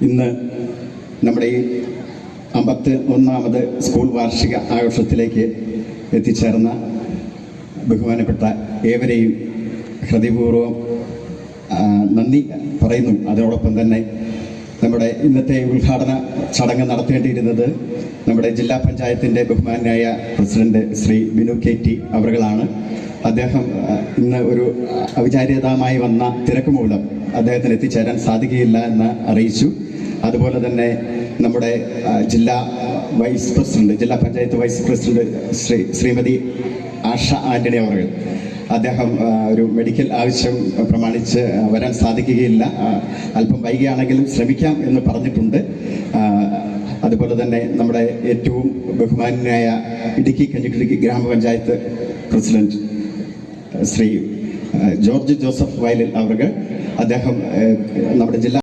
ഇന്ന് നമ്മുടെ ഈ 51ാമത് സ്കൂൾ വാർഷിക ആഘോഷത്തിലേക്ക് എത്തിച്ചേർന്ന ബഹുമാനപ്പെട്ട ഏവരെയും ഹൃദയപൂർവ്വം നന്ദി പറയുന്നു. അതോടൊപ്പം തന്നെ നമ്മുടെ ഇന്നത്തെ ഉദ്ഘാടന ചടങ്ങ് നടത്തേണ്ടിയിരുന്നത് നമ്മുടെ ജില്ലാ പഞ്ചായത്തിൻ്റെ ബഹുമാനായ പ്രസിഡന്റ് ശ്രീ ബിനു KT അവറുകളാണ്. അദ്ദേഹം ഇന്ന് ഒരു അവിചാരിതമായി വന്ന തിരക്ക് മൂലം അദ്ദേഹത്തിന് എത്തിച്ചേരാൻ സാധിക്കുകയില്ല എന്ന് അറിയിച്ചു. അതുപോലെ തന്നെ നമ്മുടെ ജില്ലാ പഞ്ചായത്ത് വൈസ് പ്രസിഡന്റ് ശ്രീമതി ആഷ ആന്റണി അവർ അദ്ദേഹം ഒരു മെഡിക്കൽ ആവശ്യം പ്രമാണിച്ച് വരാൻ സാധിക്കുകയില്ല, അല്പം വൈകിയാണെങ്കിലും ശ്രമിക്കാം എന്ന് പറഞ്ഞിട്ടുണ്ട്. അതുപോലെ തന്നെ നമ്മുടെ ഏറ്റവും ബഹുമാനായ ഇടുക്കി കഞ്ഞിക്കുഴി ഗ്രാമപഞ്ചായത്ത് പ്രസിഡന്റ് ശ്രീ ജോർജ് ജോസഫ് വയലിൽ അവർ അദ്ദേഹം നമ്മുടെ ജില്ലാ